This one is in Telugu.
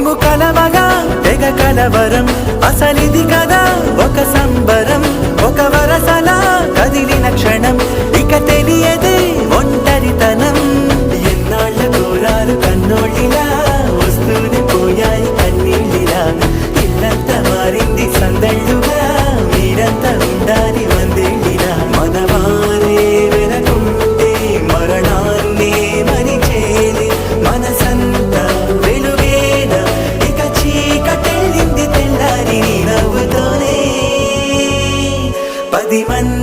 మేము కలవగా తెగ కలవరం, అసలిది కదా ఒక సంబరం. ఒక వరసలా కదిలిన క్షణం, ఇక తెలియదే ఒంటరితనం. ఎన్నాళ్ళ కోరారు కన్నోళ్ళిలా, వస్తూనే పోయాయి కన్నీళ్ళిలా. ఇల్లంతా మారింది సందళ్ళుగా, మీరంతా ఉండాలి వందేళ్ళిలా. మనవారే వెనకుంటే మరణాన్నే మరిచేది మనసంతా వెలుగేనా, ఇక చీకటెళ్ళింది తెల్లారి నీ నవ్వుతోనే. 10 మంది